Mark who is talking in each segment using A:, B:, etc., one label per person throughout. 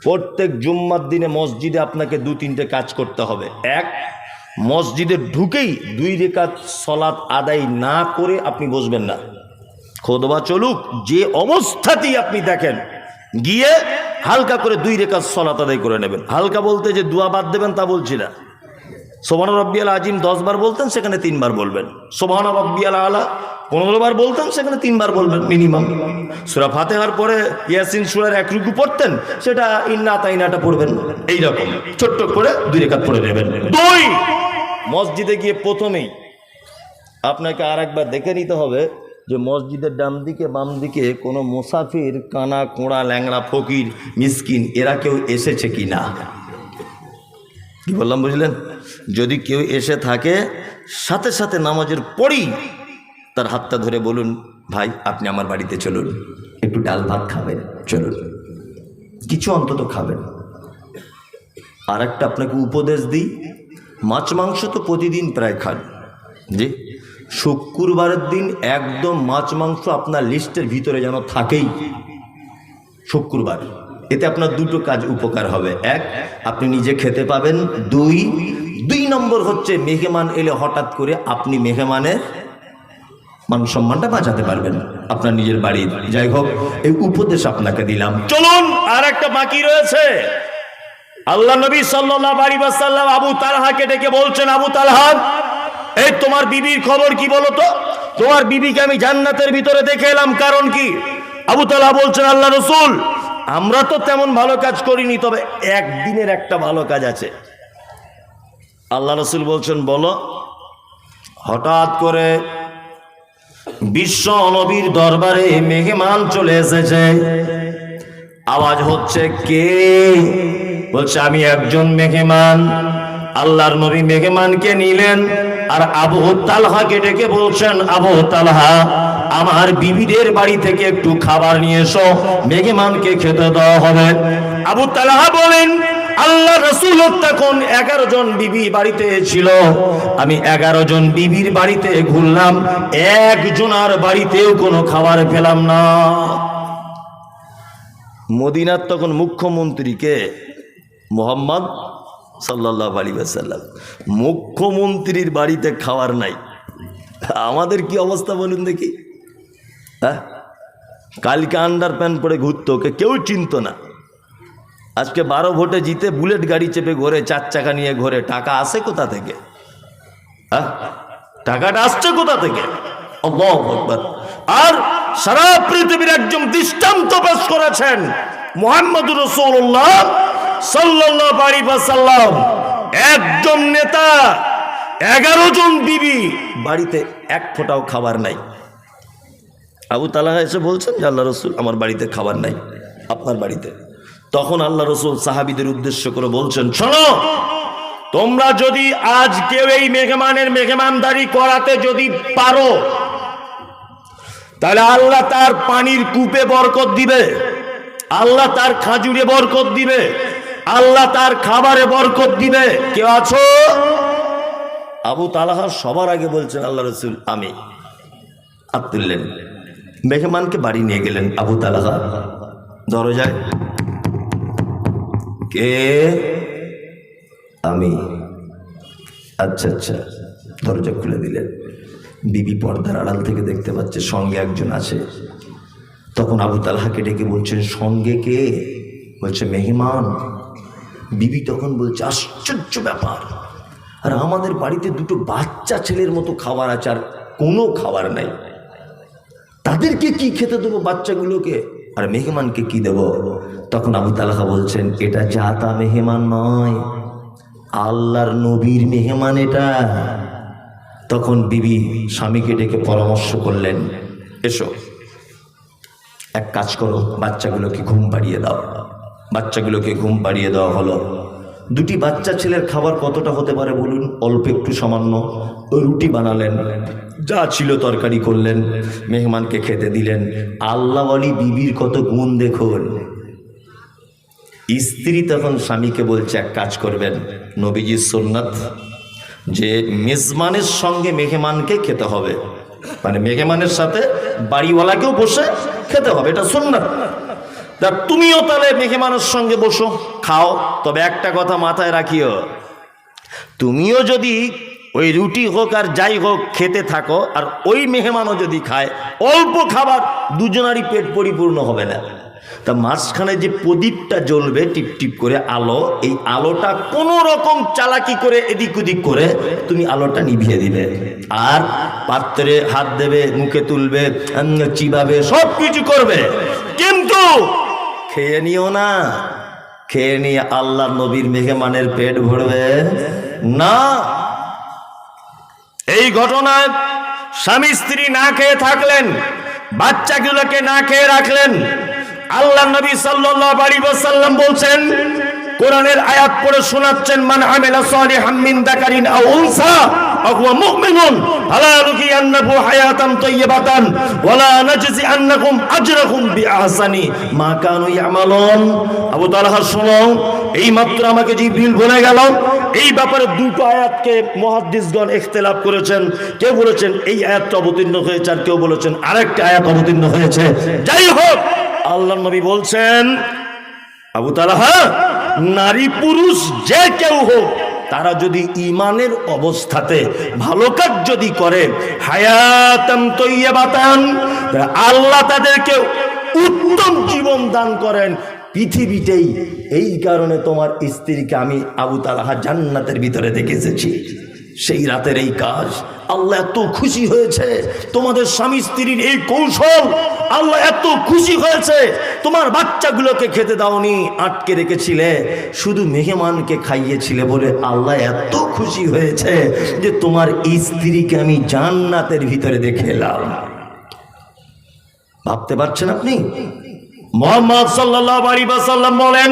A: প্রত্যেক জুম্মার দিনে মসজিদে আপনাকে 2-3টে কাজ করতে হবে। এক, মসজিদে ঢুকেই 2 রাকাত সালাত আদায় না করে আপনি বসবেন না। খুতবা চলুক, যে অবস্থাতেই আপনি দেখেন, গিয়ে হালকা করে 2 রাকাত সালাত আদায় করে নেবেন। হালকা বলতে যে দোয়া বাদ দেবেন তা বলছি না। সুবহান রাব্বিয়াল আজিম 10 বার বলতেন, সেখানে 3 বার বলবেন। সুবহান রাব্বিয়াল আলা 15 বার বলতেন, সেখানে 3 বার বলবেন মিনিমাম। সূরা ফাতিহার পরে ইয়াসিন সূরার 1 রুকু পড়তেন, সেটা ইন্না আতাইনাটা পড়বেন। এইরকম ছোট্ট করে 2 রাকাত পড়ে নেবেন। 2, মসজিদে গিয়ে প্রথমেই আপনাকে আরেকবার দেখে নিতে হবে যে মসজিদের ডান দিকে বাম দিকে কোনো মুসাফির, কানা কোঁড়া, ল্যাংড়া, ফকির, মিসকিন এরা কেউ এসেছে কি না। কি বললাম বুঝলেন? যদি কেউ এসে থাকে, সাথে সাথে নামাজের পরেই তার হাতটা ধরে বলুন, ভাই আপনি আমার বাড়িতে চলুন, একটু ডাল ভাত খাবেন, চলুন, কিছু অন্তত খাবেন। আর একটা আপনাকে উপদেশ দিই, মাছ মাংস তো প্রতিদিন প্রায় খান, জি, শুক্রবারের দিন একদম মাছ মাংস আপনার লিস্টের ভিতরে যেন থাকেই শুক্রবার। এতে আপনার 2টো কাজ উপকার হবে। 1, আপনি নিজে খেতে পাবেন। 2 নম্বর হচ্ছে মেহমান এলে হঠাৎ করে আপনি মেহমানের মান সম্মানটা বাঁচাতে পারবেন আপনার নিজের বাড়ির। যাই হোক, এই উপদেশ আপনাকে দিলাম। চলুন, আর একটা বাকি রয়েছে। আল্লাহ নবী সাল্লাল্লাহু আলাইহি ওয়াসাল্লাম আবু তালহাকে ডেকে বলছেন, আবু তালহা, এই তোমার বিবির খবর কি বলো তো? তোমার বিবিকে আমি জান্নাতের ভিতরে দেখে এলাম, কারণ কি? আবু তালহা বলছেন, আল্লাহ রাসূল, আমরা তো তেমন ভালো কাজ করিনি, তবে একদিনের একটা ভালো কাজ আছে। আল্লাহ রাসূল বলছেন, বলো। হঠাৎ করে বিশ্ব নবীর দরবারে মেহমান চলে এসেছে। আওয়াজ হচ্ছে, কে? বলছে, আমি একজন মেহমান। আল্লাহর নবী মেহমানকে নিলেন, আর আবু তালহাকে ডেকে বলছেন, আবু তালহা, আমার বিবিদের বাড়ি থেকে একটু খাবার নিয়ে এসো, মেহমানকে খেতে দেওয়া হবে। আবু তালহা বলেন, আল্লাহ রাসূল তখন 11 জন বিবি বাড়িতে ছিল। আমি 11 জন বিবির বাড়িতে ঘুরলাম, একজনের বাড়িতেও কোনো খাবার পেলাম না। মদিনার তখন মুখ্যমন্ত্রীকে মুহাম্মদ সাল্লাল্লাহু আলাইহি ওয়াসাল্লাম, মুখ্যমন্ত্রীর বাড়িতে খাবার নাই। আমাদের কি অবস্থা বলুন দেখি। হ্যাঁ, কালকে আন্ডার প্যান্ট পরে ঘুরতো, ওকে কেউ চিনত না। আজকে 12 ভোটে জিতে বুলেট গাড়ি চেপে ঘোরে, 4 চাকা নিয়ে ঘোরে। টাকা আসে কোথা থেকে? হ্যাঁ, টাকাটা আসছে কোথা থেকে? আল্লাহু আকবার। আর সারা পৃথিবীর একজন দৃষ্টান্ত পেশ করেছেন মুহাম্মদুর রাসূলুল্লাহ সাল্লাল্লাহু আলাইহি ওয়াসাল্লাম। একজন নেতা, 11 জন বিবি বাড়িতে এক ফোঁটাও খাবার নাই। আবু তালহা এসে বলছেন যে আল্লাহ রাসূল, আমার বাড়িতে খাবার নাই, আপনার বাড়িতে। তখন আল্লাহ রাসূল সাহাবীদের উদ্দেশ্য করে বলছেন, শোনো, তোমরা যদি আজ কেউ এই মেহমানের মেহমানদারি করাতে যদি পারো, তাহলে আল্লাহ তার পানির কূপে বরকত দিবে, আল্লাহ তার খাজুরে বরকত দিবে, আল্লাহ তার খাবারে বরকত দিবে। কেউ আছো? আবু তালহা সবার আগে বলছেন, আল্লাহ রাসূল আমি। হাত তুললেন, মেহমানকে বাড়ি নিয়ে গেলেন। আবু তালহা দরজায়, কে? আমি। আচ্ছা আচ্ছা, দরজা খুলে দিলেন। বিবি পর্দার আড়াল থেকে দেখতে পাচ্ছে সঙ্গে একজন আছে। তখন আবু তালহাকে ডেকে বলছেন, সঙ্গে কে? বলছে, মেহমান। বিবি তখন বলছে, আশ্চর্য ব্যাপার, আর আমাদের বাড়িতে 2টো বাচ্চা ছেলের মতো খাবার আছে, আর কোনো খাবার নাই। তাদেরকে কি খেতে দেবো বাচ্চাগুলোকে, আর মেহমানকে কি দেব? তখন আবু তালহা বলছেন, এটা যা তা মেহমান নয়, আল্লাহর নবীর মেহমান এটা। তখন বিবি স্বামীকে ডেকে পরামর্শ করলেন, এসো, এক কাজ করো, বাচ্চাগুলোকে ঘুম পাড়িয়ে দাও। বাচ্চাগুলোকে ঘুম পাড়িয়ে দেওয়া হলো। 2টি বাচ্চা ছেলের খাবার কতটা হতে পারে বলুন? অল্প একটু, সামান্য। রুটি বানালেন, যা ছিল তরকারি করলেন, মেহমানকে খেতে দিলেন। আল্লাহওয়ালি বিবির কত গুণ দেখুন। স্ত্রী তখন স্বামীকে বলছে, এক কাজ করবেন, নবীজির সুন্নাত যে মেজবানের সঙ্গে মেহমানকে খেতে হবে, মানে মেহমানের সাথে বাড়িওয়ালাকেও বসে খেতে হবে, এটা সুন্নাত। তা তুমিও তাহলে মেহমানের সঙ্গে বসো, খাও। তবে একটা কথা মাথায় রাখিও, তুমিও যদি ওই রুটি হোক আর যাই হোক খেতে থাকো, আর ওই মেহমানও যদি খায়, অল্প খাবার, দুজনারই পেট পরিপূর্ণ হবে না। তা মাঝখানে যে প্রদীপটা জ্বলবে টিপ টিপ করে আলো, এই আলোটা কোনো রকম চালাকি করে এদিক ওদিক করে তুমি আলোটা নিভিয়ে দিবে, আর পাত্রে হাত দেবে, মুখে তুলবে, চিবাবে, সব কিছু করবে, কিন্তু খেয়ে নিও না। খেয়ে নিয়ে আল্লাহ নবীর মেহমানের পেট ভরবে না। এই ঘটনায় স্বামী স্ত্রী না খেয়ে থাকলেন, বাচ্চাগুলোকে না খেয়ে রাখলেন। আল্লাহ নবী সাল্লাল্লাহু আলাইহি ওয়াসাল্লাম বলছেন, কোরআনের আয়াত পড়ে শোনাচ্ছেন, মান আমিলা সালিহাম মিন যাকারিন আও উনসা ওয়া হুয়া মুমিনুন ফালা নুহিয়ান্নাহু হায়াতান তাইয়্যিবাতান ওয়া লা নাজজিআন্নাহুম আজরাহুম বিআহসানি মা কানু ইয়ামালুন। আবু তালহা, শোনো, এই মাত্র আমাকে জিবরিল বলে গেল। এই ব্যাপারে দুটো আয়াতকে মুহাদ্দিসগণ ইখতিলাফ করেছেন। কেউ বলেছেন এই আয়াতটা অবতীর্ণ হয়েছে, আর কেউ বলেছেন আরেকটা আয়াত অবতীর্ণ হয়েছে। যাই হোক, আল্লাহর নবী বলছেন, আবু তালহা, নারী পুরুষ যে কেউ হোক, তারা যদি ঈমানের অবস্থাতে ভালো কাজ যদি করে, হায়াতান তাইয়্যিবাতান, আল্লাহ তাদেরকে উত্তম জীবন দান করেন পৃথিবীতেই। এই কারণে তোমার স্ত্রীকে আমি আবু তালহা জান্নাতের ভিতরে দেখে এসেছি। সেই রাতের এই কাজ আল্লাহ এত খুশি হয়েছে, তোমাদের স্বামী স্ত্রীর এই কৌশল আল্লাহ এত খুশি হয়েছে। তোমার বাচ্চাগুলোকে খেতে দাওনি, আটকে রেখেছিলে, শুধু মেহমানকে খাইয়েছিলে বলে আল্লাহ এত খুশি হয়েছে যে তোমার স্ত্রীকে আমি জান্নাতের ভিতরে দেখে এলাম। ভাবতে পারছেন আপনি? মুহাম্মদ সাল্লাল্লাহু আলাইহি ওয়াসাল্লাম বলেন,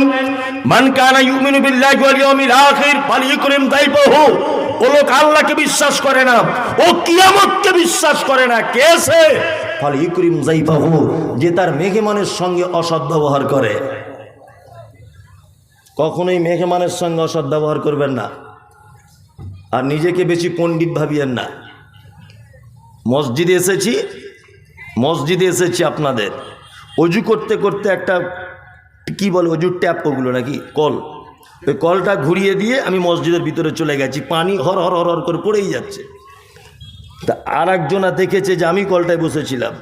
A: মান কানা ইউমিনু বিল্লাহি ওয়াল ইয়াউমিল আখির ফালিয়ুকরিম দাইফাহু। ও লোক আল্লাহকে বিশ্বাস করে না, ও কিয়ামতকে বিশ্বাস করে না, কে সে? ফালিয়ুকরিম দাইফাহু, যে তার মেহমানের সঙ্গে অসৎ ব্যবহার করে। কখনোই মেহমানের সঙ্গে অসৎ ব্যবহার করবেন না, আর নিজেকে বেশি পণ্ডিত ভাবিয়েন না। মসজিদে এসেছি আপনাদের, অজু করতে করতে একটা কি বলে অজুর ট্যাপ, ওগুলো নাকি কল, ওই কলটা ঘুরিয়ে দিয়ে আমি মসজিদের ভিতরে চলে গেছি, পানি হর হর হর হর করে পড়েই যাচ্ছে। তা আর একজনা দেখেছে যে আমি কলটায় বসেছিলাম,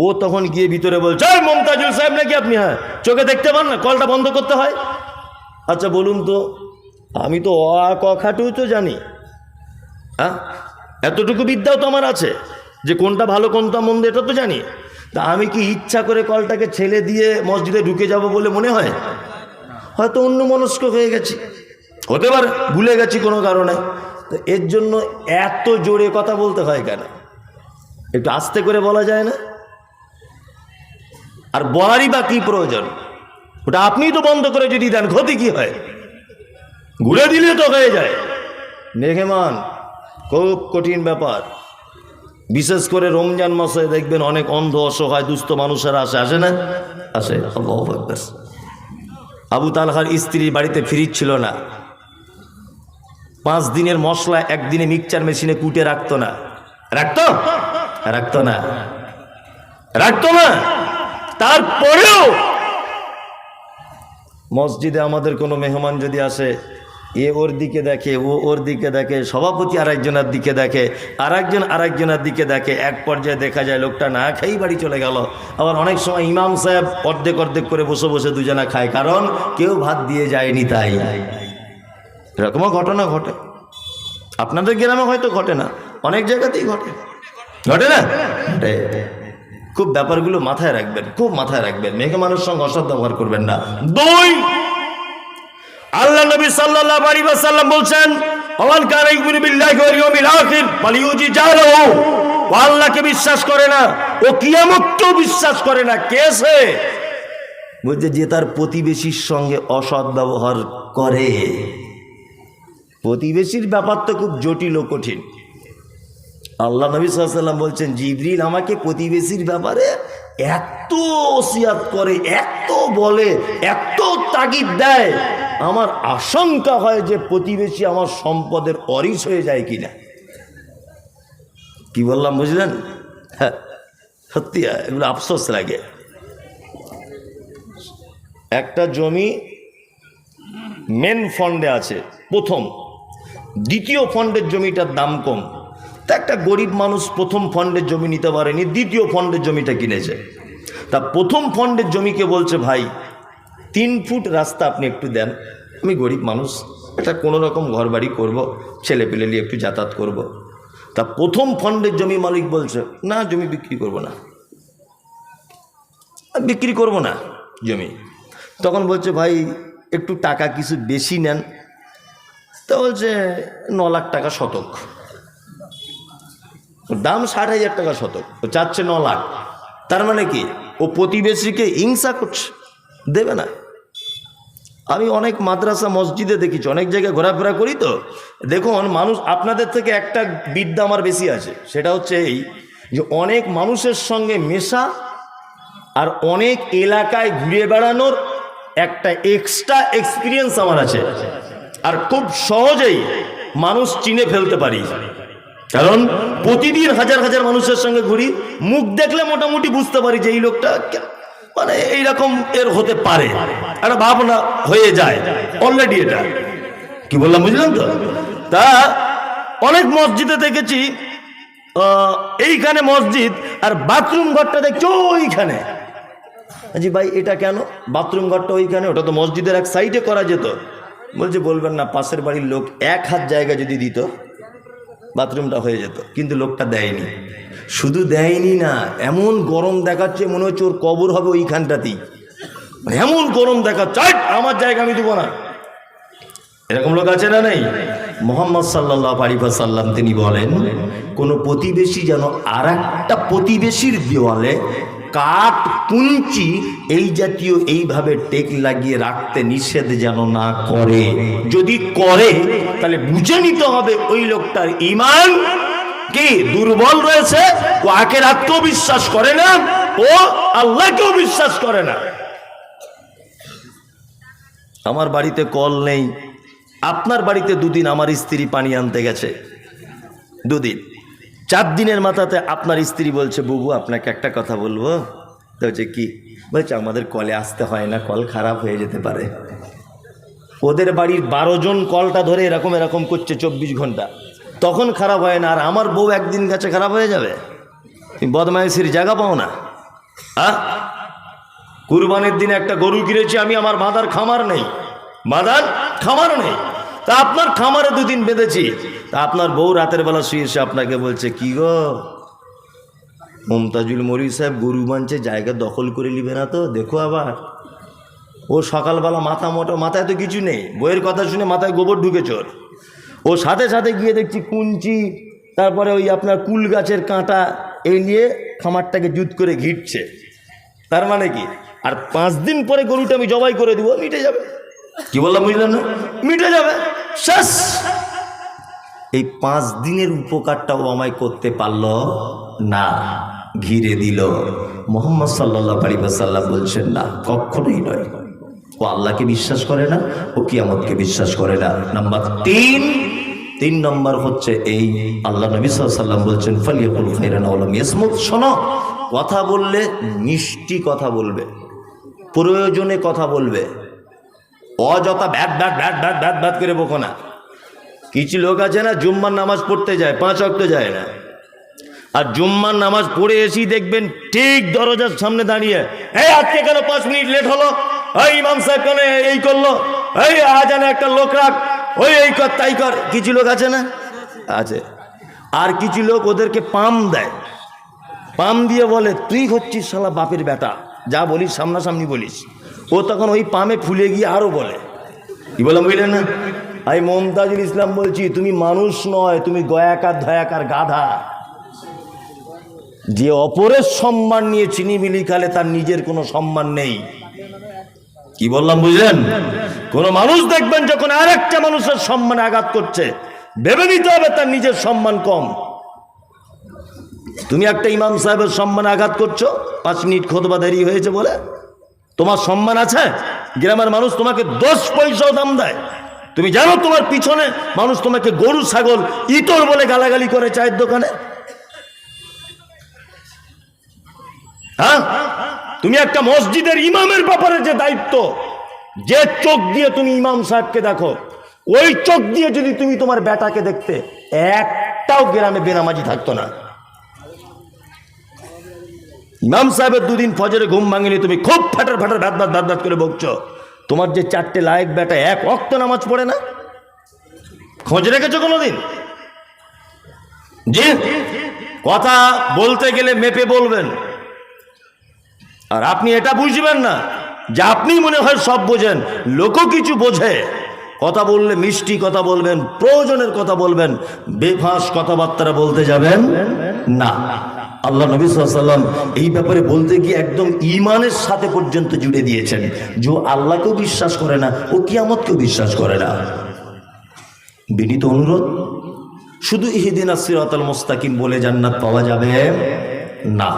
A: ও তখন গিয়ে ভিতরে বলছে, মমতাজুল সাহেব নাকি আপনি? হ্যাঁ, চোখে দেখতে পান না, কলটা বন্ধ করতে হয়। আচ্ছা বলুন তো, আমি তো অ আ ক খাটুই তো জানি, হ্যাঁ, এতটুকু বিদ্যাও তো আমার আছে যে কোনটা ভালো কোনটা মন্দ এটা তো জানি। তা আমি কি ইচ্ছা করে কলটাকে ছেড়ে দিয়ে মসজিদে ঢুকে যাব বলে মনে হয়? হয়তো অন্য মনস্ক হয়ে গেছি, হতে পারে ভুলে গেছি কোনো কারণে। তো এর জন্য এত জোরে কথা বলতে হয় কেন? একটু আস্তে করে বলা যায় না? আর বলারই বা কি প্রয়োজন? ওটা আপনিই তো বন্ধ করে যদি দেন, ক্ষতি কি হয়? ঘুরে দিলে তো হয়ে যায়। মেহমান খুব কঠিন ব্যাপার, বিশেষ করে রমজান মাসে দেখবেন অনেক অন্ধ অসহায় দুস্থ মানুষেরা আসে না? আসে। আবু তালহার স্ত্রী বাড়িতে ফ্রিজ ছিল না, 5 দিনের মশলা একদিনে মিক্সচার মেশিনে কুটে রাখতো না। তারপরেও মসজিদে আমাদের কোনো মেহমান যদি আসে, এ ওর দিকে দেখে, ও ওর দিকে দেখে, সভাপতি আরেকজনের দিকে দেখে, আরেকজনের দিকে দেখে, এক পর্যায়ে দেখা যায় লোকটা না খেয়েই বাড়ি চলে গেল। আবার অনেক সময় ইমাম সাহেব অর্ধেক করে বসে বসে দুজনা খায়, কারণ কেউ ভাত দিয়ে যায়নি তাই। এরকমও ঘটনা ঘটে, আপনাদের গ্রামে হয়তো ঘটে না, অনেক জায়গাতেই ঘটে না? খুব ব্যাপারগুলো মাথায় রাখবেন, খুব মাথায় রাখবেন। মেহমানের সঙ্গে অসৎ ব্যবহার করবেন না। 2, আল্লাহ নবী সাল্লাল্লাহু আলাইহি ওয়াসাল্লাম বলছেন, ওয়ান কানা ইউমিনু বিল্লাহি ওয়াল ইয়াউমিল আখির ফালিউজি জারহু। ও আল্লাহকে বিশ্বাস করে না, ও কিয়ামতকেও বিশ্বাস করে না, কে সে? বলছে যে তার প্রতিবেশীর সঙ্গে অসৎ ব্যবহার করে। প্রতিবেশীর ব্যাপার তো খুব জটিল ও কঠিন। আল্লাহ নবী সাল্লাল্লাহু আলাইহি ওয়াসাল্লাম বলছেন, জিবরিল আমাকে প্রতিবেশীর ব্যাপারে এত ওসিয়াত করে, এত বলে, এত তাগিদ দেয়, আমার আশঙ্কা হয় যে প্রতিবেশী আমার সম্পদের অরিস হয়ে যায় কিনা। কি বললাম বুঝলেন? হ্যাঁ, সত্যি এগুলো আফসোস লাগে। একটা জমি মেন ফন্ডে আছে প্রথম, দ্বিতীয় ফন্ডের জমিটার দাম কম। তা একটা গরিব মানুষ প্রথম ফন্ডের জমি নিতে পারেনি, দ্বিতীয় ফন্ডের জমিটা কিনেছে। তা প্রথম ফন্ডের জমিকে বলছে, ভাই 3 ফুট রাস্তা আপনি একটু দেন, আমি গরিব মানুষ, এটা কোনো রকম ঘর বাড়ি করবো, ছেলে পেলে নিয়ে একটু যাতায়াত করব। তা প্রথম ফন্ডের জমি মালিক বলছে, না জমি বিক্রি করব না, বিক্রি করব না জমি। তখন বলছে, ভাই একটু টাকা কিছু বেশি নেন। তো বলছে 9 লাখ টাকা শতক, দাম 60,000 টাকা শতক, ও চাচ্ছে 9 লাখ। তার মানে কি, ও প্রতিবেশীকে হিংসা করছে, দেবে না। আমি অনেক মাদ্রাসা মসজিদে দেখেছি, অনেক জায়গায় ঘোরাফেরা করি, তো দেখুন মানুষ আপনাদের থেকে একটা বিদ্যা আমার বেশি আছে, সেটা হচ্ছে এই যে অনেক মানুষের সঙ্গে মেশা আর অনেক এলাকায় ঘুরে বেড়ানোর একটা এক্সট্রা এক্সপিরিয়েন্স আমার আছে, আর খুব সহজেই মানুষ চিনে ফেলতে পারি। কারণ প্রতিদিন হাজার হাজার মানুষের সঙ্গে ঘুরি, মুখ দেখলে মোটামুটি বুঝতে পারি যে এই লোকটা মানে এইরকম এর হতে পারে, একটা ভাবনা হয়ে যায় অলরেডি। এটা কি বললাম বুঝলেন তো? তা অনেক মসজিদে দেখেছি এইখানে মসজিদ আর বাথরুম ঘরটা দেখছো ওইখানে। জি ভাই এটা কেন বাথরুম ঘরটা ওইখানে? ওটা তো মসজিদের এক সাইডে করা যেত। বলছে বলবেন না, পাশের বাড়ির লোক 1 হাত জায়গা যদি দিত বাথরুমটা হয়ে যেত, কিন্তু লোকটা দেয়নি। শুধু দেয়নি না, এমন গরম দেখাচ্ছে মনে হচ্ছে ওর কবর হবে ওইখানটাতেই, এমন গরম দেখাচ্ছে, আমার জায়গা আমি দেবো না। এরকম লোক আছে না নেই? মুহাম্মদ সাল্লাল্লাহু আলাইহি ওয়াসাল্লাম তিনি বলেন, কোনো প্রতিবেশী যেন আর একটা প্রতিবেশীর দেওয়ালে কাঠ কুঞ্চি এই জাতীয় এইভাবে টেক লাগিয়ে রাখতে নিষেধ যেন না করে। যদি করে তাহলে বুঝে নিতে হবে ওই লোকটার ঈমান কি দুর্বল রয়েছে, ও আখিরাতকেও বিশ্বাস করে না, ও আল্লাহকেও বিশ্বাস করে না। আমার বাড়িতে কল নেই, আপনার বাড়িতে 2 দিন আমার স্ত্রী পানি আনতে গেছে, 2 দিন, 4 দিনের মাথাতে আপনার স্ত্রী বলছে, বুবু আপনাকে একটা কথা বলবো। তো হচ্ছে কি? বলছে আমাদের কলে আসতে হয় না, কল খারাপ হয়ে যেতে পারে। ওদের বাড়ির 12 জন কলটা ধরে এরকম এরকম করছে 24 ঘন্টা, তখন খারাপ হয় না। আর আমার বউ একদিন গেছে খারাপ হয়ে যাবে? তুমি বদমাইশির জায়গা পাও না। কুরবানির দিনে একটা গরু কিনেছি আমি, আমার বাঁধার খামার নেই, বাঁধার খামার নেই। তা আপনার খামারে 2 দিন বেঁধেছি। তা আপনার বউ রাতের বেলা শুয়ে এসে আপনাকে বলছে, কি গো মুমতাজুল মরি সাহেব গরু বানছে, জায়গা দখল করে নিবে না তো? দেখো আবার ও সকালবেলা মাথা মোটা, মাথায় তো কিছু নেই, বইয়ের কথা শুনে মাথায় গোবর ঢুকে চোর। ও সাথে সাথে গিয়ে দেখছি কুঞ্চি, তারপরে ওই আপনার কুল গাছের কাঁটা এই নিয়ে খামারটাকে জুত করে ঘিরছে। তার মানে কি? আর 5 দিন পরে গরুটা আমি জবাই করে দিব, মিটে যাবে। কি বললাম বুঝলেন না? মিটে যাবে, শেষ। এই 5 দিনের উপকারটাও আমায় করতে পারল না, ঘিরে দিল। মুহাম্মদ সাল্লাল্লাহু আলাইহি ওয়াসাল্লাম বলছেন, না কখনোই নয়। ও আল্লাহকে বিশ্বাস করে না, ও কিয়ামতকে বিশ্বাস করে না। নাম্বার 3 নম্বর হচ্ছে এই, আল্লাহ নবী সাল্লাল্লাহু আলাইহি ওয়াসাল্লাম বলছেন, ফালিয়াকুল খায়রান আও লাম ইয়াসমুত। শোনো, কথা বললে মিষ্টি কথা বলবে, প্রয়োজনে কথা বলবে, অযথা bat bat bat bat bat bat করে বকো না। কিছু লোক আছে না, জুম্মার নামাজ পড়তে যায়, 5 ওয়াক্ত যায় না, আর জুম্মার নামাজ পড়ে এসেই দেখবেন ঠিক দরজার সামনে দাঁড়িয়ে, এই আজকে কেন 5 মিনিট লেট হলো, এই ইমাম সাহেব কেন এই করলো, এই আজানে একটা লোক রাখ, ওই এই কর তাই কর। কিছু লোক আছে না? আছে। আর কিছু লোক ওদেরকে পাম দেয়, পাম দিয়ে বলে, তুই হচ্ছিস শালা বাপের বেটা, যা বলিস সামনাসামনি বলিস। ও তখন ওই পামে ফুলে গিয়ে আরো বলে। কি বললাম বুঝলেন না? আমি মুমতাজুল ইসলাম বলছি, তুমি মানুষ নয়, তুমি গয়াকার ধয়াকার গাধা। যে অপরের সম্মান নিয়ে চিনিমিলি খালে তার নিজের কোনো সম্মান নেই। কি বললাম বুঝলেন? কোন মানুষ দেখবেন যখন আর একটা মানুষের সম্মানে আঘাত করছে, ভেবে নিতে হবে তার নিজের সম্মান কম। তুমি একটা ইমাম সাহেবের সম্মানে আঘাত করছো, 5 মিনিট খুতবা দেরি হয়েছে বলে তোমার সম্মান আছে? গ্রামের মানুষ তোমাকে 10 পয়সাও দাম দেয়। তুমি জানো তোমার পিছনে মানুষ তোমাকে গরু ছাগল ইতর বলে গালাগালি করে চায়ের দোকানে। হ্যাঁ, তুমি একটা মসজিদের ইমামের ব্যাপারে যে দায়িত্ব, যে চোখ দিয়ে তুমি ইমাম সাহেবকে দেখো, ওই চোখ দিয়ে যদি তুমি তোমার বেটাকে দেখতে, একটাও গ্রামে বেনামাজি থাকতো না। ইমাম সাহেবের দুদিন ফজরে ঘুম ভাঙেনি, তুমি খুব ফাটার ফাটার ভাত করে বকছো। তোমার যে 4টে লায়েক বেটা এক ওয়াক্ত নামাজ পড়ে না, খোঁজ রেখেছো কোনোদিন? জি, কথা বলতে গেলে মেপে বলবেন। আর আপনি এটা বুঝবেন না যে আপনি মনে হয় সব বোঝেন, লোকও কিছু বোঝে। কথা বললে মিষ্টি কথা বলবেন, প্রয়োজনের কথা বলবেন, বেফাঁস কথাবার্তা বলতে যাবেন না। আল্লাহ নবী সাল্লাল্লাহু আলাইহি ওয়াসাল্লাম এই ব্যাপারে বলতে গিয়ে একদম ঈমানের সাথে পর্যন্ত জুড়ে দিয়েছেন, যে আল্লাহকেও বিশ্বাস করে না, ও কিয়ামতকেও বিশ্বাস করে না। বিনীত অনুরোধ, শুধু ইহদিনাস সিরাতাল মুস্তাকিম বলে জান্নাত পাওয়া যাবে না।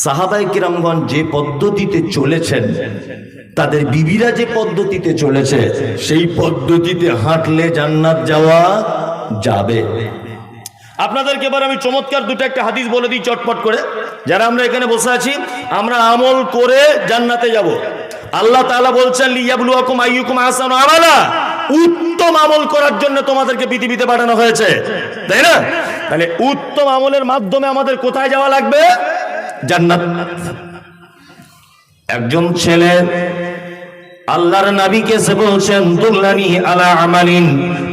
A: সাহাবায়ে কিরামগণ যে পদ্ধতিতে চলেছেন, তাদের বিবিরা যে পদ্ধতিতে চলেছে, সেই পদ্ধতিতে হাঁটলে জান্নাত যাওয়া যাবে। আপনাদেরকে এবার আমি চমৎকার দুটো একটা হাদিস বলে দিই চটপট করে। যারা আমরা এখানে বসে আছি, আমরা আমল করে জান্নাতে যাব। আল্লাহ তাআলা বলছেন, লিয়াবলুয়াকুম আইয়ুকুম আহসানু আমালা, উত্তম আমল করার জন্য তোমাদেরকে পৃথিবীতে পাঠানো হয়েছে, তাই না? তাহলে উত্তম আমলের মাধ্যমে আমাদের কোথায় যাওয়া লাগবে? জান্নাত। একজন ছেলে আল্লাহর নবীকে সে বলছেন, দুল্লানি আলা আমালিন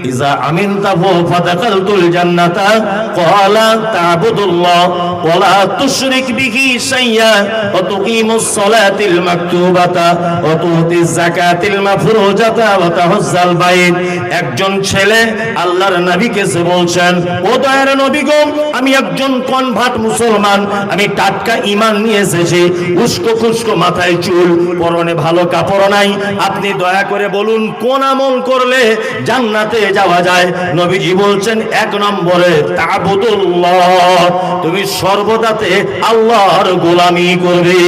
A: ইজা আমিনতাহু ফাদাখালতুল জান্নাতা ক্বালা তা'বুদুল্লাহ ওয়া লা তুশরিক বিহি শাইয়্যা ওয়া তুকিমুস সালাতিল মাকতুবাতা ওয়া তুতিজ যাকাতিল মাফরুজাতা ওয়া তাহুজ্জাল বাইত। একজন ছেলে আল্লাহর নবীকে সে বলছেন, ও দয়ার নবী গো, আমি একজন কনভার্ট মুসলমান, আমি টাটকা ঈমান নিয়ে এসেছি, উস্কো খুস্কো মাথায় চুল, পরনে ভালো কাপড় নাই, আপনি দয়া করে বলুন কোন আমল করলে জান্নাতে যাওয়া যায়? নবীজি বলছেন, 1 নম্বরে তা'বুদুল্লাহ, তুমি সর্বদাতে আল্লাহর গোলামি করবে।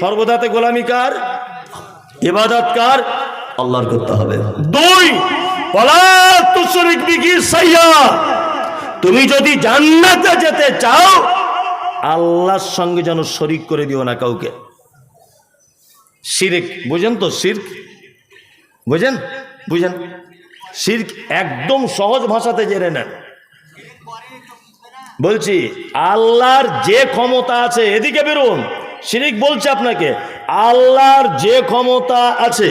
A: সর্বদাতে গোলামি কার? ইবাদত কার? আল্লাহর করতে হবে। 2, ওয়ালা তুশরিক বিহি শাইয়্যা, তুমি যদি জান্নাতে যেতে চাও, আল্লাহর সঙ্গে যেন শরীক করে দিও না কাউকে। শিরক বুঝেন তো? শিরক বুঝেন? বুঝেন? শিরক একদম সহজ ভাষাতে জেনে নেন। বলছি, আল্লাহর যে ক্ষমতা আছে, এদিকে বেরোন, শিরক বলছে আপনাকে, আল্লাহর যে ক্ষমতা আছে,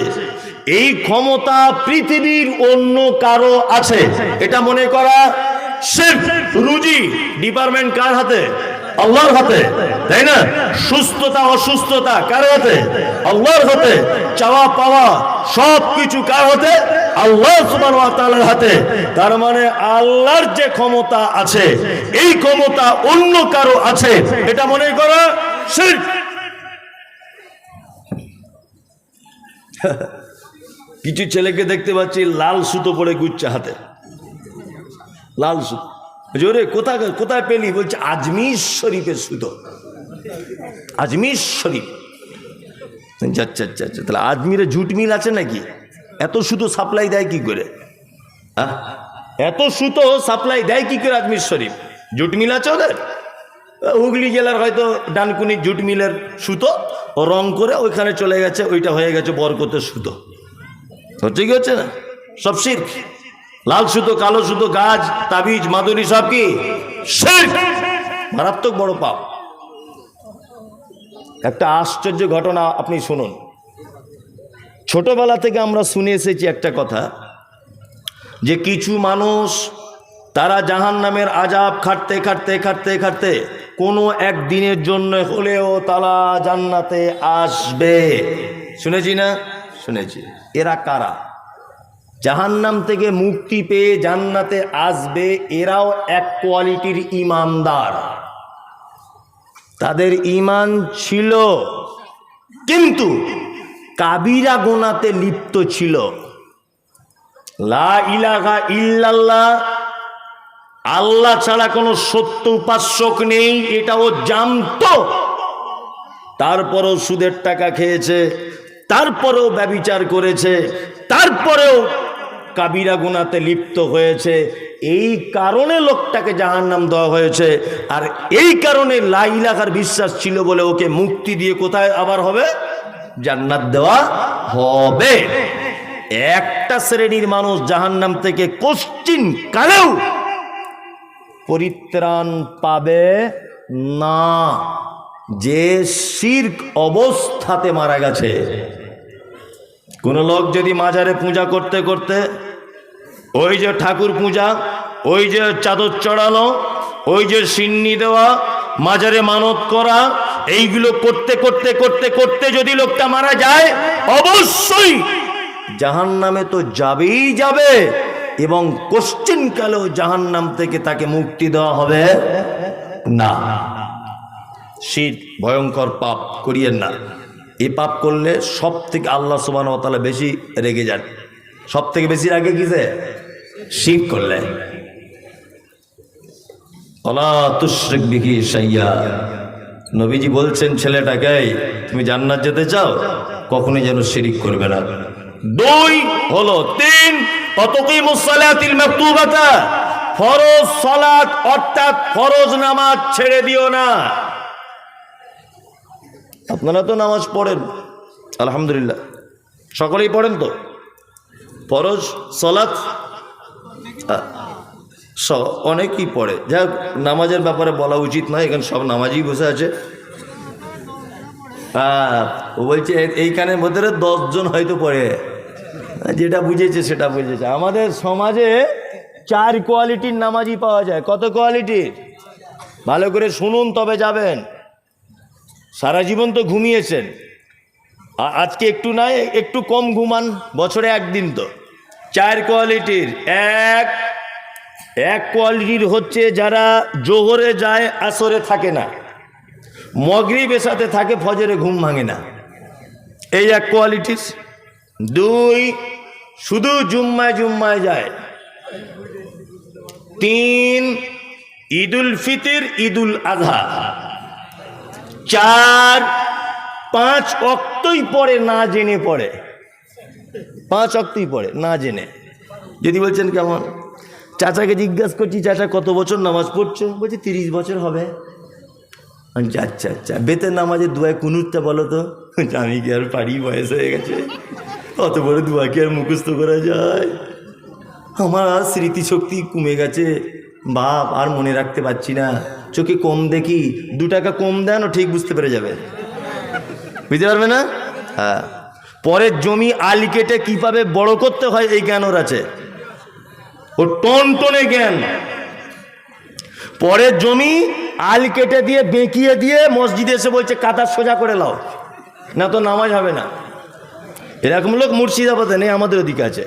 A: এই ক্ষমতা পৃথিবীর অন্য কারো আছে, এটা মনে করা শিরক। রুজি ডিপার্টমেন্ট কার হাতে? আল্লাহর হাতে, তাই না? সুস্থতা অসুস্থতা কার হাতে? আল্লাহর হাতে। চাওয়া পাওয়া সবকিছু কার হাতে? আল্লাহ সুবহানাহু ওয়া তাআলার হাতে। তার মানে আল্লাহর যে ক্ষমতা আছে, এই ক্ষমতা অন্য কারো আছে, এটা মনে করা শিরক। কিছু ছেলেকে দেখতে পাচ্ছি লাল সুতো পরে ঘুরছে হাতে, লাল সুতো। জোরে কোথায় কোথায় পেলি? বলছে আজমির শরীফের সুতো। আজমির শরীফ, আচ্ছা আচ্ছা আচ্ছা। তাহলে আজমিরে ঝুট মিল আছে নাকি? এত সুতো সাপ্লাই দেয় কি করে? এত সুতো সাপ্লাই দেয় কি করে আজমির শরীফ? জুট মিল আছে ওদের? হুগলি জেলার হয়তো ডানকুনি জুট মিলের সুতো ও রং করে ওইখানে চলে গেছে, ওইটা হয়ে গেছে বরকতের সুতো। হচ্ছে কি হচ্ছে না? সব শিরক। লাল সুতো, কালো সুতো, গাছ, তাবিজ, মাদুরি সব কি শিরক। মারাত্মক বড় পাপ। একটা আশ্চর্য ঘটনা আপনি শুনুন। ছোটবেলা থেকে আমরা শুনে এসেছি একটা কথা, যে কিছু মানুষ তারা জাহান্নামের আযাব খাটতে খাটতে খাটতে খাটতে কোনো একদিনের জন্য হলেও তারা জান্নাতে আসবে। শুনেছি না? শুনেছি। এরা কারা? জাহান্নাম থেকে মুক্তি পেয়ে জান্নাতে আসবে, এরাও এক কোয়ালিটির ঈমানদার। তাদের ঈমান ছিল, কিন্তু কাবিরা গুনাহতে লিপ্ত ছিল। লা ইলাহা ইল্লাল্লাহ, আল্লাহ ছাড়া কোনো সত্য উপাস্যক নেই, এটাও জানতো। তারপরেও সুদের টাকা খেয়েছে, তারপরেও ব্যভিচার করেছে, তারপরেও কাবিরা গুনাহতে লিপ্ত হয়েছে। এই কারণে লোকটাকে জাহান্নাম দেওয়া হয়েছে, আর এই কারণে লা ইলাহার বিশ্বাস ছিল বলে ওকে মুক্তি দিয়ে কোথায় আবার হবে? জান্নাত দেওয়া হবে। একটা শ্রেণীর মানুষ জাহান্নাম থেকে কোশ্চিন কালেও পরিত্রাণ পাবে না, যে শিরক অবস্থাতে মারা গেছে। কোন লোক যদি মাজারে পূজা করতে করতে, ওই যে ঠাকুর পূজা, ওই যে চাদর চড়ানো, ওই যে সিন্নি দেওয়া, মাজারে মানত করা, এইগুলো করতে করতে করতে করতে যদি লোকটা মারা যায়, অবশ্যই জাহান্নামে তো যাবেই যাবে, এবং কোশ্চিন কালেও জাহান্নাম থেকে তাকে মুক্তি দেওয়া হবে না। শিরক ভয়ঙ্কর পাপ, করিয়েন না। এই পাপ করলে সব থেকে আল্লাহ সুবহানাহু ওয়া তাআলা বেশি রেগে যান। সব থেকে বেশি রাগে কিসে? শিরক করলে। ওয়ালা তুশরিক বিহি শাইয়্যা। নবীজি বলছেন ছেলেটাকে, তুমি জান্নাত যেতে চাও, কখনোই যেন শিরক করবে না। 2 হলো 3 তাকিমুস সালাতিল মাকতুবাতা, ফরজ সালাত অর্থাৎ ফরজ নামাজ ছেড়ে দিও না। আপনারা তো নামাজ পড়েন আলহামদুলিল্লাহ, সকলেই পড়েন তো ফরজ সালাত? অনেকেই পড়ে। যাক, নামাজের ব্যাপারে বলা উচিত নয়, এখানে সব নামাজই বসে আছে। ও বলছে এইখানের মধ্যে 10 জন হয়তো পড়ে, যেটা বুঝেছে সেটা বুঝেছে। আমাদের সমাজে 4 কোয়ালিটির নামাজই পাওয়া যায়। কত কোয়ালিটির? ভালো করে শুনুন তবে যাবেন। সারা জীবন তো ঘুমিয়েছেন, আজকে একটু নয় একটু কম ঘুমান, বছরে একদিন তো। 4 কোয়ালিটির। এক কোয়ালিটির হচ্ছে যারা জোহরে যায় আসরে থাকে না, মাগরিব এশাতে থাকে, ফজরে ঘুম ভাঙে না, এই এক কোয়ালিটির। 2 শুধু জুম্মায় যায়। 3 ঈদুল ফিতর, ঈদুল আযহা। 4 5 ওয়াক্তই পড়ে না জেনে পড়ে, 5 ওয়াক্তই পড়ে না জেনে। যদি বলছেন কেমন, চাচাকে জিজ্ঞাসা করছি, চাচা কত বছর নামাজ পড়ছো? বলছে 30 বছর হবে। আচ্ছা আচ্ছা, বেতের নামাজের দুয়ায় কুনুতটা বলো তো। আমি কি আর পারি, বয়স হয়ে গেছে, অত বড় দুয়া কি আর মুখস্থ করা যায়? আমার স্মৃতিশক্তি কমে গেছে বাপ, আর মনে রাখতে পারছি না, চোখে কম দেখি, 2 টাকা কম দেন ও ঠিক বুঝতে পেরে যাবে, বুঝতে পারবে না? হ্যাঁ, পরের জমি আল কেটে কীভাবে বড় করতে হয় এই জ্ঞান ওর আছে, ও টনটনে জ্ঞান। পরের জমি আল কেটে দিয়ে বেঁকিয়ে দিয়ে মসজিদে এসে বলছে কাতার সোজা করে লাও, না তো নামাজ হবে না। এরকম লোক মুর্শিদাবাদে নেই, আমাদের ওদিকে আছে।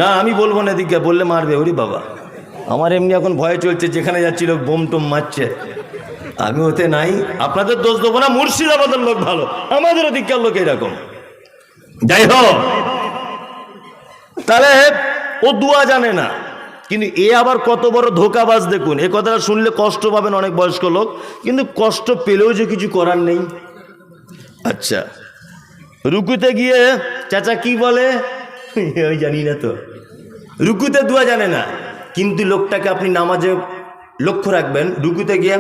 A: না আমি বলবো না, এদিকে বললে মারবে। ওরে বাবা, আমার এমনি এখন ভয় চলছে, যেখানে যাচ্ছি লোক বোম টোম মারছে, আমি ওতে নাই। আপনাদের দোষ দেবো না, মুর্শিদাবাদের লোক ভালো, আমাদের ওদিককার লোক এরকম। যাই হোক, তাহলে ও দুয়া জানে না, কিন্তু এ আবার কত বড় ধোকাবাজ দেখুন। এ কথাটা শুনলে কষ্ট পাবেন অনেক বয়স্ক লোক, কিন্তু কষ্ট পেলেও যে কিছু করার নেই। আচ্ছা, রুকুতে গিয়ে চাচা কি বলে ওই জানি না তো, রুকুতে দুয়া জানে না, কিন্তু লোকটাকে আপনি নামাজে লক্ষ্য রাখবেন, রুকুতে গিয়ে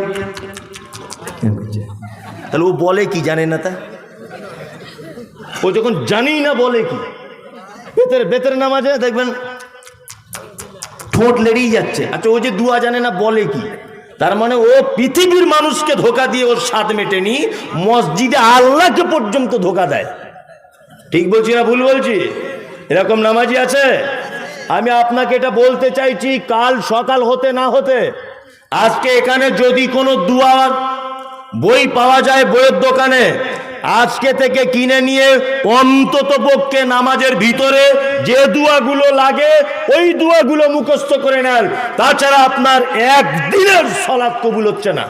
A: তাহলে ও বলে কি জানে না, তা ও যখন জানি না বলে কি। বেতের নামাজে দেখবেন ঠোঁট লেড়েই যাচ্ছে। আচ্ছা, ও যে দুয়া জানে না বলে কি, তার মানে ও পৃথিবীর মানুষকে ধোকা দিয়ে ওর স্বাদ মেটেনি, মসজিদে আল্লাহকে পর্যন্ত ধোকা দেয়। ঠিক বলছি না ভুল বলছি? এরকম নামাজি আছে। আমি আপনাকে এটা বলতে চাইছি, কাল সকাল হতে না হতে আজকে এখানে যদি কোনো দুয়ার বই পাওয়া যায় বইয়ের দোকানে, আজকে থেকে কিনে নিয়ে অন্তত পক্ষে নামাজের ভিতরে যে দুয়াগুলো লাগে ওই দুয়াগুলো মুখস্থ করে নেন, তাছাড়া আপনার একদিনের সালাত কবুল হচ্ছে না।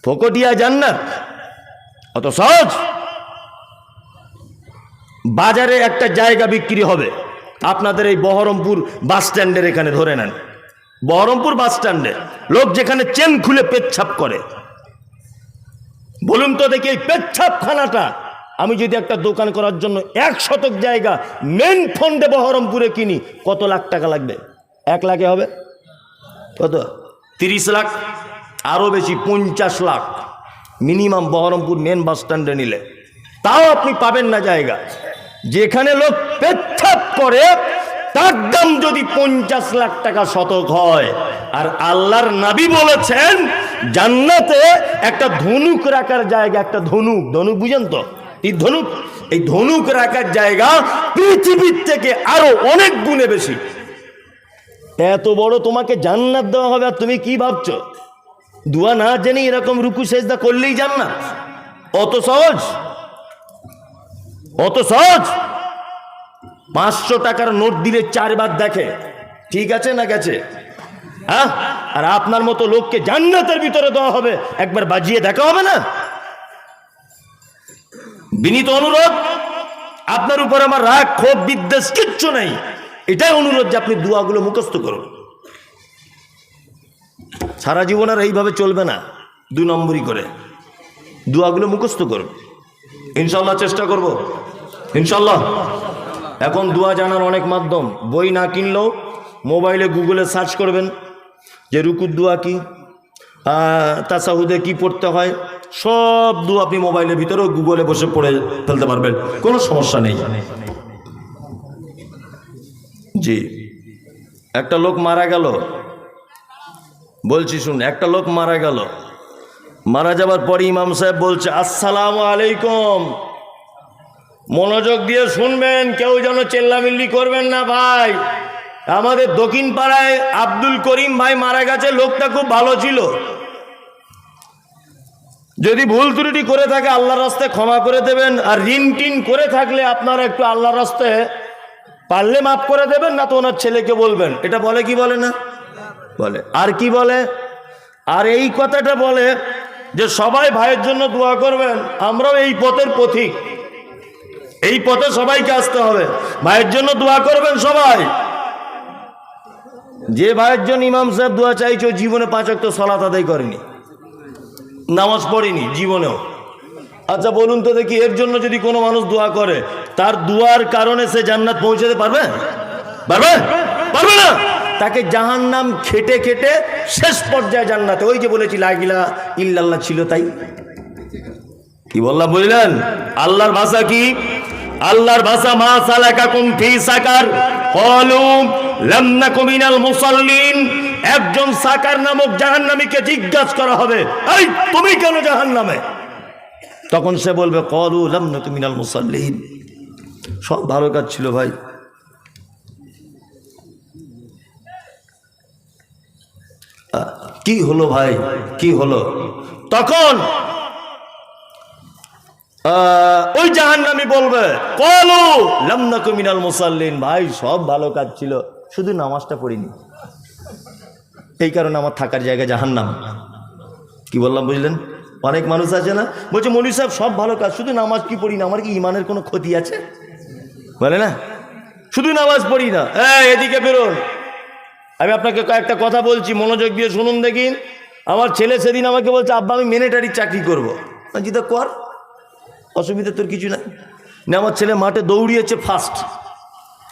A: ফকটিয়া জান্নাত অত সহজ? বাজারে একটা জায়গা বিক্রি হবে, আপনাদের এই বহরমপুর বাস স্ট্যান্ডের এখানে ধরে নেন, বহরমপুর বাস স্ট্যান্ডে লোক যেখানে চেন খুলে পেচ্ছাপ করে, বলুন তো দেখি এই পেচ্ছাপখানাটা আমি যদি একটা দোকান করার জন্য 1 শতক জায়গা মেন ফন্ডে বহরমপুরে কিনি, কত লাখ টাকা লাগবে? 1 লাখে হবে? কত? 30 লাখ? আরো বেশি, 50 lakh minimum Baharampur main bus স্ট্যান্ডে নিলে। তাও আপনি পাবেন না জায়গা। যেখানে লোক পেচ্ছাপ করে তার দাম যদি 50 লাখ টাকা শতক হয়, আর আল্লাহর নবী বলেছেন জান্নাতে একটা ধনুক রাখার জায়গা, একটা ধনুক, ধনুক বুঝেন তো? এই ধনুক রাখার জায়গা পৃথিবীর থেকে আরো অনেক গুণে বেশি। এত বড় তোমাকে জান্নাত দেওয়া হবে, আর তুমি কি ভাবছো দোয়া না জেনে এরকম রুকু সেজদা করলেই জান্নাত? অত সহজ? অত সহজ? 500 টাকার নোট দিলে 4 বার দেখে ঠিক আছে না গেছে, হ্যাঁ? আর আপনার মতো লোককে জান্নাতের ভিতরে দেওয়া হবে, একবার বাজিয়ে দেখা হবে না? বিনীত অনুরোধ, আপনার উপর আমার রাগ, ক্ষোভ, বিদ্বেষ কিচ্ছু নেই। এটাই অনুরোধ যে আপনি দোয়াগুলো মুখস্থ করুন। সারা জীবন আর এইভাবে চলবে না, 2 নম্বরই করে দোয়াগুলো মুখস্থ করুন। ইনশাল্লাহ চেষ্টা করব, ইনশাল্লাহ। এখন দোয়া জানার অনেক মাধ্যম, বই না কিনলেও মোবাইলে গুগলে সার্চ করবেন যে রুকুর দোয়া কি, তাসাহুদে কি পড়তে হয়, সব দোয়া আপনি মোবাইলের ভিতরেও গুগলে বসে পড়ে ফেলতে পারবেন, কোনো সমস্যা নেই। জি, একটা লোক মারা গেল, বলছি শুন, একটা লোক মারা গেল, মারা যাবার পরে ইমাম সাহেব বলছে আসসালামু আলাইকুম। মনোযোগ দিয়ে শুনবেন, কেউ যেন চেল্লামিল্লি করবেন না ভাই। আমাদের দক্ষিণ পাড়ায় আব্দুল করিম ভাই মারা গেছে, লোকটা খুব ভালো ছিল। যদি ভুল ত্রুটি করে থাকে আল্লাহর রাস্তায় ক্ষমা করে দেবেন, আর ঋণ টিন করে থাকলে আপনারা একটু আল্লাহর রাস্তায় পারলে মাফ করে দেবেন, না তো ওনার ছেলেকে বলবেন। এটা বলে কি বলে না? বলে। আর কি বলে? আর এই কথাটা বলে যে সবাই ভাইয়ের জন্য দোয়া করবেন। আমরাও এই পথের পথিক, এই পথে সবাইকে আসতে হবে, ভাইয়ের জন্য দোয়া করবেন সবাই। যে ভাইয়ের জন্য ইমাম সাহেব দোয়া চাইছে জীবনে 5 ওয়াক্ত সালাত আদায় করেনি, নামাজ পড়েনি জীবনেও। আচ্ছা বলুন তো দেখি, এর জন্য যদি কোনো মানুষ দোয়া করে, তার দোয়ার কারণে সে জান্নাত পৌঁছাতে পারবে? পারবে? পারবে না। তাকে জাহান্নাম খেটে খেটে শেষ পর্যায়ে জান্নাতে। ওই যে বলেছি লা ইলাহা ইল্লাল্লাহ ছিল, তাই কি বললাম বুঝলেন? আল্লাহর ভাষা কি? আল্লাহর ভাষা মা সালাকাকুম ফি সাকার ক্বালু লাম নাকু মিনাল মুসাল্লিন। একজন সাকার নামক জাহান্নামীকে জিজ্ঞাসা করা হবে, এই তুমি কেন জাহান্নামে? তখন সে বলবে ক্বালু লাম নাকু মিনাল মুসাল্লিন। সব ভালো কাজ ছিল ভাই। কি হলো ভাই, কি হলো? তখন ওই জাহান্নামী বলবে ক্বালু লাম নাকু মিনাল মুসাল্লিন, ভাই সব ভালো কাজ ছিল, শুধু নামাজটা পড়িনি, এই কারণে আমার থাকার জায়গা জাহান্নাম। কি বললাম বুঝলেন? অনেক মানুষ আছে না, বলছে মৌলভী সাহেব সব ভালো কাজ, শুধু নামাজ কি পড়ি না, আমার কি ইমানের কোনো ক্ষতি আছে? বলে না, শুধু নামাজ পড়ি না। এদিকে বেরোন, আমি আপনাকে কয়েকটা কথা বলছি, মনোযোগ দিয়ে শুনুন দেখি। আমার ছেলে সেদিন আমাকে বলছে আব্বা আমি মিলিটারির চাকরি করবো। জিদা কর, অসুবিধা তোর কিছু নাই। না আমার ছেলে মাঠে দৌড়িয়েছে ফার্স্ট,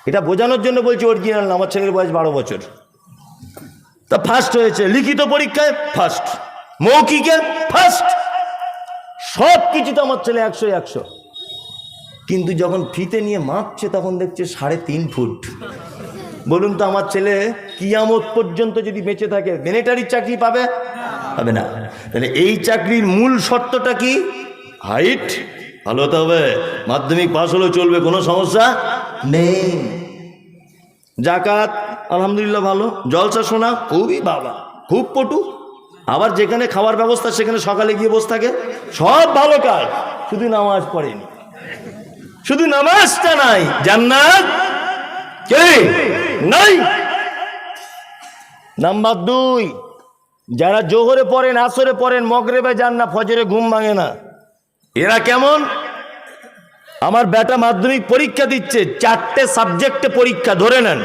A: এটা বোঝানোর জন্য বলছি অরিজিনাল না, আমার ছেলের বয়স 12 বছর, তা ফার্স্ট হয়েছে। লিখিত পরীক্ষায় ফার্স্ট, মৌখিকে ফার্স্ট, সব কিছুতে আমার ছেলে 100-100। কিন্তু যখন ফিতে নিয়ে মাপছে তখন দেখছে 3.5 ফুট। বলুন তো আমার ছেলে কিয়ামত পর্যন্ত যদি বেঁচে থাকে মিলিটারির চাকরি পাবে? পাবে না। তাহলে এই চাকরির মূল শর্তটা কি? হাইট ভালো হতে হবে, মাধ্যমিক পাস হলেও চলবে, কোনো সমস্যা নেই। জাকাত আলহামদুলিল্লাহ ভালো, জলসা শোনা খুবই বাবা, খুব পটু, আবার যেখানে খাওয়ার ব্যবস্থা সেখানে সকালে গিয়ে বসে থাকে, সব ভালো কাজ, শুধু নামাজ পড়েনি, শুধু নামাজটা নাই, জান্নাত নাই। নাম্বার 2, যারা জোহরে পড়েন, আসরে পড়েন, মগরিবে যান না, ফজরে ঘুম ভাঙে না, এরা কেমন? আমার বেটা মাধ্যমিক পরীক্ষা দিচ্ছে, 4টে সাবজেক্টে পরীক্ষা, ধরে নেন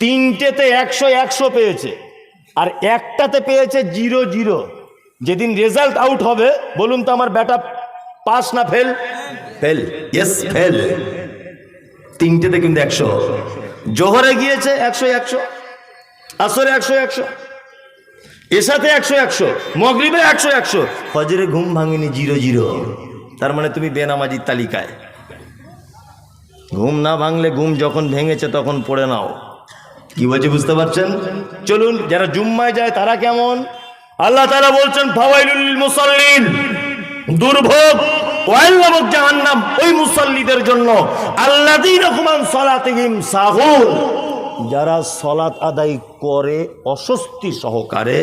A: 3টেতে 100-100 পেয়েছে, আর একটাতে পেয়েছে 0-0। যেদিন রেজাল্ট আউট হবে বলুন তো আমার বেটা পাস না ফেল? Fail, yes fail. তিনটেতে কিন্তু 100। জোহরে গিয়েছে 100, আসরে 100, এসাতে 100, মাগরিবে 100, ফজরে ঘুম ভাঙেনি 0। তার মানে তুমি বেনামাজির তালিকায়। ঘুম না ভাঙলে, ঘুম যখন ভেঙেছে তখন পড়ে নাও। কি বলছে বুঝতে পারছেন? চলুন, যারা জুম্মায় যায় তারা কেমন? আল্লাহ তাআলা বলছেন ফাওয়াইলুল লিল মুসাল্লিন, দুর্ভোগ, ওয়াইল নামক জাহান্নাম ওই মুসাল্লিদের জন্য, আল্লাযীনা হুম আন সালাতিহিম সাহুন, যারা সালাত আদায় করে অস্বস্তি সহকারে,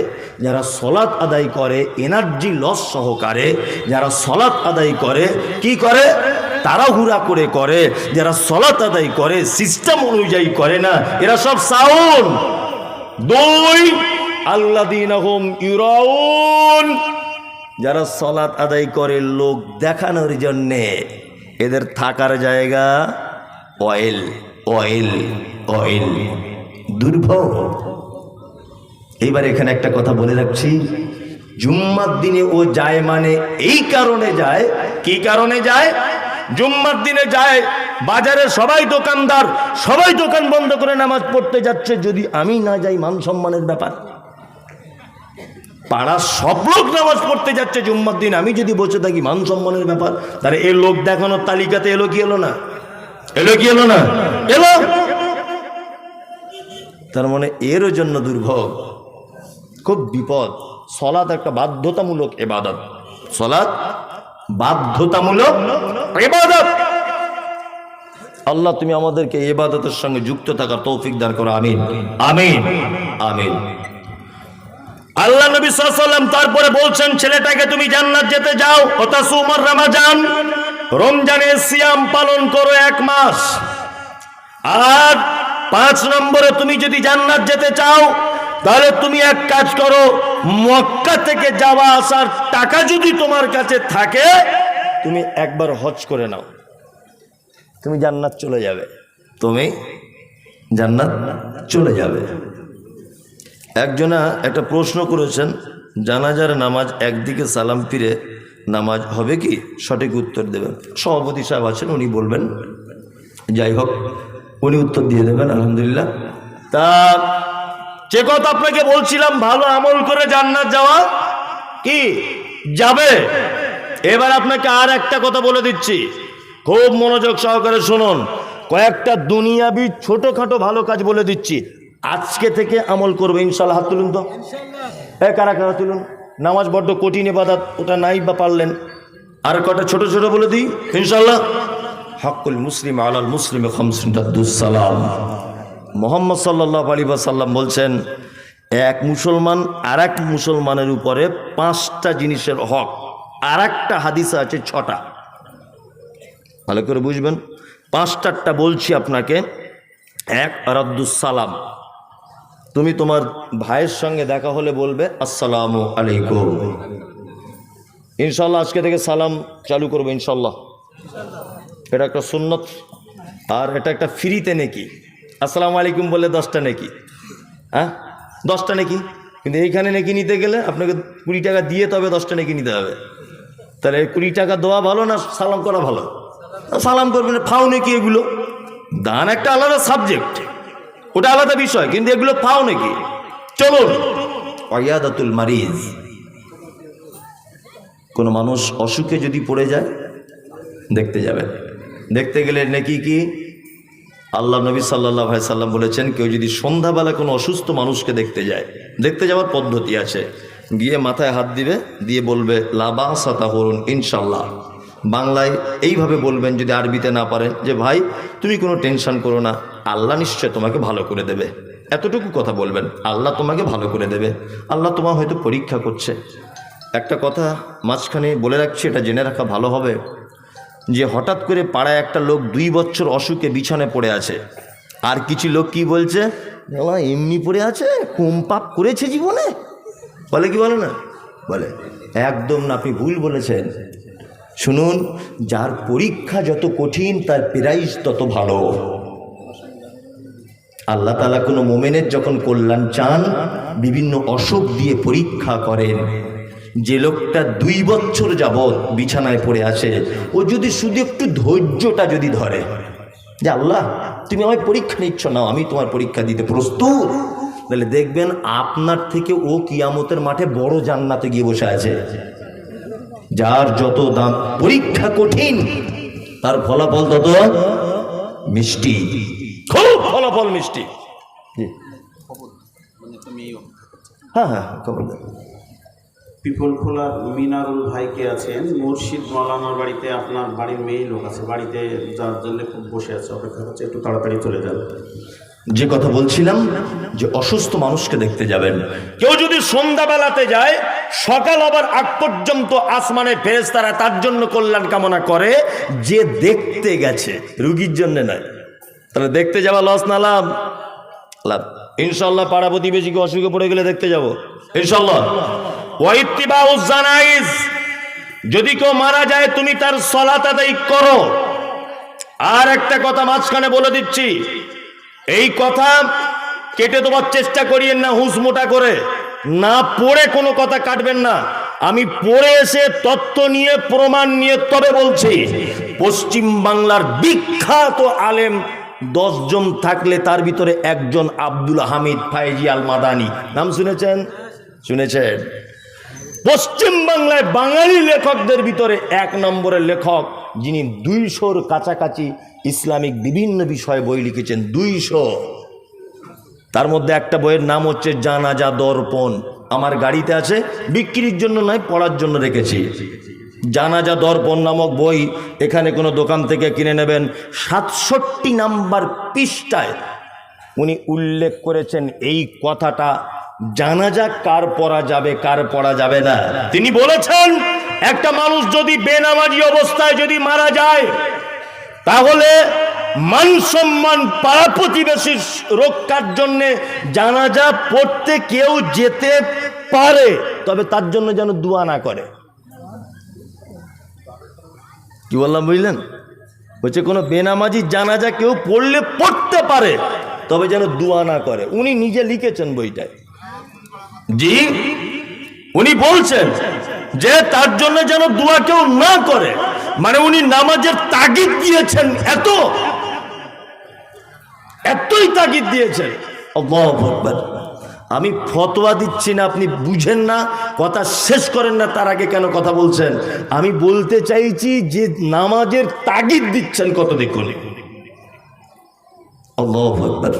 A: যারা সালাত আদায় করে এনার্জি লস সহকারে, যারা সালাত আদায় করে কি করে? তাড়াহুড়া করে, যারা সালাত আদায় করে সিস্টেম অনুযায়ী করে না, এরা সব সাহুন। 2, আল্লাযীনা হুম ইউরাউন, যারা সালাত আদায় করে লোক দেখানোর জন্যে, এদের থাকার জায়গা অয়েল, অয়েল, অয়েল, দুর্ভোগ। এইবার এখানে একটা কথা বলে রাখছি, জুম্মার দিনে ও যায় মানে এই কারণে যায়। কি কারণে যায়? জুম্মার দিনে যায়, বাজারে সবাই দোকানদার, সবাই দোকান বন্ধ করে নামাজ পড়তে যাচ্ছে, যদি আমি না যাই মান সম্মানের ব্যাপার। পাড়ার সব লোক নামাজ পড়তে যাচ্ছে জুম্মার দিন, আমি যদি বসে থাকি মান সম্মানের ব্যাপার। তাহলে এই লোক দেখানোর তালিকাতে এলো কি এলো না? এলো কি এলো না? এলো। তার মানে এর জন্য দুর্ভোগ, খুব বিপদ। সালাত একটা বাধ্যতামূলক ইবাদত, সালাত বাধ্যতামূলক ইবাদত। আল্লাহ তুমি আমাদেরকে ইবাদতের সঙ্গে যুক্ত থাকার তৌফিক দান করো, আমিন, আমিন, আমিন। আল্লাহ নবী সাল্লাল্লাহু আলাইহি ওয়াসাল্লাম তারপরে বলছেন, ছেলেটাকে তুমি জান্নাত যেতে যাও, ওতাসুমার রমাজান, রমজানের সিয়াম পালন করো 1 মাস। আর 5 নম্বরে তুমি যদি জান্নাত যেতে চাও, তাহলে তুমি এক কাজ করো, মক্কা থেকে যাওয়া আসার টাকা যদি তোমার কাছে থাকে, তুমি একবার হজ করে নাও, তুমি জান্নাত চলে যাবে, তুমি জান্নাত চলে যাবে। একজনা একটা প্রশ্ন করেছেন, জানাজার নামাজ একদিকে সালাম ফিরে নামাজ হবে কি? সঠিক উত্তর দেবেন সভাপতি সাহেব আছেন, উনি বলবেন। যাই হোক, উনি উত্তর দিয়ে দেবেন, আলহামদুলিল্লাহ। তা যে কথা আপনাকে বলছিলাম, ভালো আমল করে জান্নাত যাওয়া কি যাবে। এবার আপনাকে আর একটা কথা বলে দিচ্ছি, খুব মনোযোগ সহকারে শুনুন। কয়েকটা দুনিয়াবি ছোটখাটো ভালো কাজ বলে দিচ্ছি, আজকে থেকে আমল করবে ইনশাল্লাহ। হাত তুলুন তো, কারা কারা তুলুন। নামাজ বড্ড কঠিন ইবাদত, ওটা নাই বা পারলেন। আর কটা ছোট ছোট বলে দিই ইনশাল্লাহ। হকুল মুসলিম আলাল মুসলিম খামসুন রাদ্দুস সালাম। মুহাম্মদ সাল্লাল্লাহু আলাইহি ওয়াসাল্লাম বলছেন, এক মুসলমান আর এক মুসলমানের উপরে 5টা জিনিসের হক। আর একটা হাদিসে আছে 6টা, ভালো করে বুঝবেন। 5টারটা বলছি আপনাকে। 1, রাদ্দুস সালাম, তুমি তোমার ভাইয়ের সঙ্গে দেখা হলে বলবে আসসালামু আলাইকুম। ইনশাল্লাহ আজকে থেকে সালাম চালু করবো ইনশাল্লাহ, এটা একটা সুন্নত। আর এটা একটা ফ্রিতে নেকি, আসসালামু আলাইকুম বলে 10টা নেকি, হ্যাঁ 10টা নেকি। কিন্তু এইখানে নেকি নিতে গেলে আপনাকে 20 টাকা দিয়ে তবে 10টা নেকি নিতে হবে। তাহলে 20 টাকা দেওয়া ভালো না সালাম করা ভালো? সালাম করবেন, ফাও নেকি এগুলো। দান একটা আলাদা সাবজেক্ট, ওটা আলাদা বিষয়, কিন্তু এগুলো ফাও নাকি। চলুন, ওয়াইয়াদাতুল মারিজ, কোনো মানুষ অসুখে যদি পড়ে যায় দেখতে যাবেন। দেখতে গেলে নাকি কি আল্লাহ নবী সাল্লাল্লাহু আলাইহি সাল্লাম বলেছেন, কেউ যদি সন্ধ্যাবেলা কোনো অসুস্থ মানুষকে দেখতে যায়, দেখতে যাওয়ার পদ্ধতি আছে। গিয়ে মাথায় হাত দিবে, দিয়ে বলবে লা বাসা তাহুরুন ইনশাল্লাহ। বাংলায় এইভাবে বলবেন, যদি আরবিতে না পারেন, যে ভাই তুমি কোনো টেনশন করো না, আল্লাহ নিশ্চয় তোমাকে ভালো করে দেবে। এতটুকু কথা বলবেন, আল্লাহ তোমাকে ভালো করে দেবে, আল্লাহ তোমার হয়তো পরীক্ষা করছে। একটা কথা মাঝখানে বলে রাখছি, এটা জেনে রাখা ভালো হবে, যে হঠাৎ করে পাড়ায় একটা লোক 2 বছর অসুখে বিছানায় পড়ে আছে, আর কিছু লোক কি বলছে, এমনি পড়ে আছে, কম পাপ করেছে জীবনে, বলে কি বলে না? বলে একদম না, আপনি ভুল বলেছেন। শুনুন, যার পরীক্ষা যত কঠিন তার প্রাইজ তত ভালো। আল্লাহ তাআলা কোনো মোমেনের যখন কল্যাণ চান, বিভিন্ন অসুখ দিয়ে পরীক্ষা করেন। যে লোকটা 2 বছর যাবৎ বিছানায় পড়ে আছে, ও যদি শুধু একটু ধৈর্যটা যদি ধরে যে আল্লাহ তুমি আমায় পরীক্ষা নিচ্ছ না, আমি তোমার পরীক্ষা দিতে প্রস্তুত, তাহলে দেখবেন আপনার থেকে ও কিয়ামতের মাঠে বড় জান্নাতে গিয়ে বসে আছে। যার যত দাম পরীক্ষা কঠিন, তার ফলাফল তত মিষ্টি, খুব ফলাফল মিষ্টি। হ্যাঁ হ্যাঁ খবর দেন।
B: পিপলখোলার মিনারুল ভাইকে আছেন, মুর্শিদ মৌলানার বাড়িতে আপনার বাড়ির মেয়ে লোক আছে, বাড়িতে যার জন্য খুব বসে আছে, অপেক্ষা করছে, একটু তাড়াতাড়ি চলে যান।
A: যে কথা বলছিলাম যে অসুস্থ মানুষকে দেখতে যাবেন, কেউ যদি সন্ধ্যাবেলাতে যায়, সকাল আবার আগ পর্যন্ত আসমানে ফেরেশতারা তার জন্য কল্যাণ কামনা করে, যে দেখতে গেছে, রুগীর জন্য নয়। তাহলে দেখতে যাওয়া লস না লাভ? লাভ। ইনশাল্লাহ পাড়া প্রতিবেশীকে অসুখে পড়ে গেলে দেখতে যাব ইনশাল্লাহ। ওয়াইত্তিবাউজ জানাইজ, যদি কেউ মারা যায় তুমি তার সালাত আদায় করো। আর একটা কথা মাঝখানে বলে দিচ্ছি, এই কথা কেটে দেওয়ার চেষ্টা করিয়েন না হুঁশ মোটা করে, না পড়ে কোনো কথা কাটবেন না। আমি পড়ে এসে তত্ত্ব নিয়ে প্রমাণ নিয়ে তবে বলছি। পশ্চিম বাংলার বিখ্যাত আলেম 10 জন থাকলে তার ভিতরে একজন আব্দুল হামিদ ফায়েজি আল মাদানী, নাম শুনেছেন? শুনেছেন? পশ্চিম বাংলায় বাঙালি লেখকদের ভিতরে 1 নম্বরের লেখক, যিনি 200-র কাছাকাছি ইসলামিক বিভিন্ন বিষয়ে বই লিখেছেন, 200। তার মধ্যে একটা বইয়ের নাম হচ্ছে জানাজা দর্পণ, আমার গাড়িতে আছে, বিক্রির জন্য নয় পড়ার জন্য রেখেছি। জানাজা দর্পণ নামক বই এখানে কোনো দোকান থেকে কিনে নেবেন। 67 নাম্বার পৃষ্ঠায় উনি উল্লেখ করেছেন এই কথাটা, জানাজা কার পড়া যাবে কার পড়া যাবে না। তিনি বলেছেন একটা মানুষ যদি বেনামাজি অবস্থায় যদি মারা যায়, তাহলে মান সম্মান পাড়া প্রতিবেশীর রক্ষার জন্য জানাজা পড়তে কেউ যেতে পারে, তবে তার জন্য যেন দোয়া না করে। কি বললাম বুঝলেন? বলছে কোনো বেনামাজি জানাজা কেউ পড়লে পড়তে পারে, তবে যেন দোয়া না করে। উনি নিজে লিখেছেন বইটায়। জি, উনি বলছেন যে তার জন্য যেন দোয়া কেউ না করে, মানে উনি নামাজের তাগিদ দিয়েছেন, এতই তাগিদ দিয়েছেন। আল্লাহু আকবার। আমি ফতোয়া দিচ্ছি না, আপনি বুঝেন না, কথা শেষ করেন না, তার আগে কেন কথা বলছেন? আমি বলতে চাইছি যে নামাজের তাগিদ দিচ্ছেন কত দেখুন। আল্লাহু আকবার।